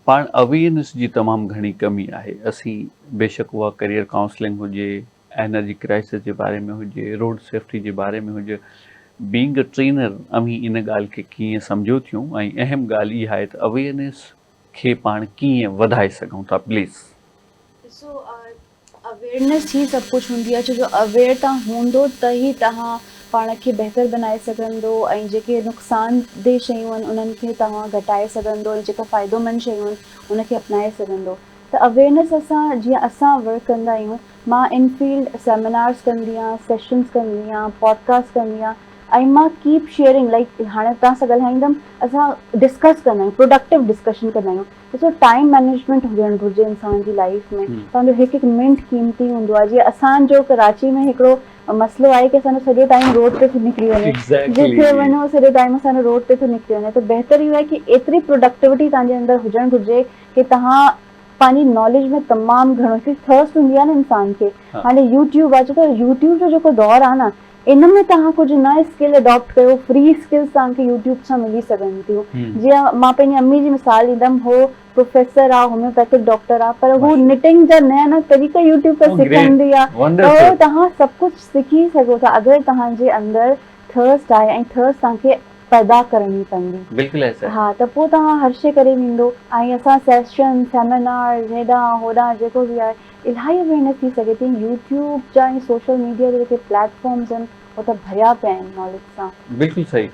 पाण अवेयरनेस जी तमामु घणी कमी आहे। असीं बेशक उहा करियर काउंसलिंग हुजे, एनर्जी क्राइसिस जे बारे में हुजे, रोड सेफ्टी जे बारे में हुजे, बीइंग अ ट्रेनर अमीं इन ॻाल्हि खे कीअं सम्झूं थियूं ऐं अहम ॻाल्हि इहा आहे त अवेयरनेस खे पाण कीअं वधाए सघूं था प्लीज़। ॾिसो अवेयरनेस ही सभु कुझु हूंदी आहे, छो जो अवेयर तव्हां हूंदो त ई तव्हां पाण खे बहितर बनाए सघंदो ऐं जेके नुक़सानदेह शयूं आहिनि उन्हनि खे तव्हां घटाए सघंदो ऐं जेका फ़ाइदोमंद शयूं आहिनि उनखे अपनाए सघंदो। त अवेयरनेस जीअं असां वर्क कंदा आहियूं, मां इन फील्ड सेमिनार्स कंदी आहियां, सेशन्स कंदी आहियां, पॉडकास्ट कंदी आहियां ऐं मां कीप शेयरिंग लाइक हाणे तव्हां सां ॻाल्हाईंदमि, असां डिस्कस कंदा आहियूं, प्रोडक्टिव डिस्कशन कंदा आहियूं। ॾिसो टाइम मैनेजमेंट हुजणु घुरिजे इंसान जी लाइफ में, तव्हांजो हिकु हिकु मिंट क़ीमती हूंदो आहे। जीअं असांजो कराची में हिकिड़ो मसइलो आहे की असांजो सॼो टाइम रोड ते थो निकिरी वञे, जिथे एग्ज़ैक्टली। वञो सॼो टाइम असांजो रोड ते थो निकिरी वञे। त बहितर इहो आहे की एतिरी प्रोडक्टिविटी तव्हांजे अंदरि हुजणु घुरिजे की तव्हां पंहिंजी नॉलेज में तमामु घणो, की थर्स्ट हूंदी आहे न इंसान खे। हाणे यूट्यूब आहे, छो त यूट्यूब जो जेको दौरु आहे न, इन में तव्हां कुझु नए स्किल अडॉप्ट कयो, फ्री स्किल्स तव्हांखे यूट्यूब सां मिली सघनि थियूं। जीअं मां पंहिंजी अम्मी जी मिसाल ॾींदमि, हो प्रोफेसर आहे, होम्योपैथिक डॉक्टर आहे, पर हू निटिंग जा नया नया तरीक़ा यूट्यूब ते सिखंदी आहे। त तव्हां सभु कुझु सिखी सघो था अगरि तव्हांजे अंदरि थर्स्ट आहे ऐं थर्स्ट तव्हांखे पैदा करणी पवंदी। बिल्कुलु हा, त पोइ तव्हां हर शइ करे वेंदो। ऐं असां सेशन सेमिनार हेॾां होॾां जेको बि आहे, इलाही अवेयरनेस थी सघे थी। यूट्यूब जा ऐं सोशल मीडिया जा जेके प्लेटफॉर्म्स आहिनि, हो त भरिया पिया आहिनि नॉलेज सां। बिल्कुलु सही।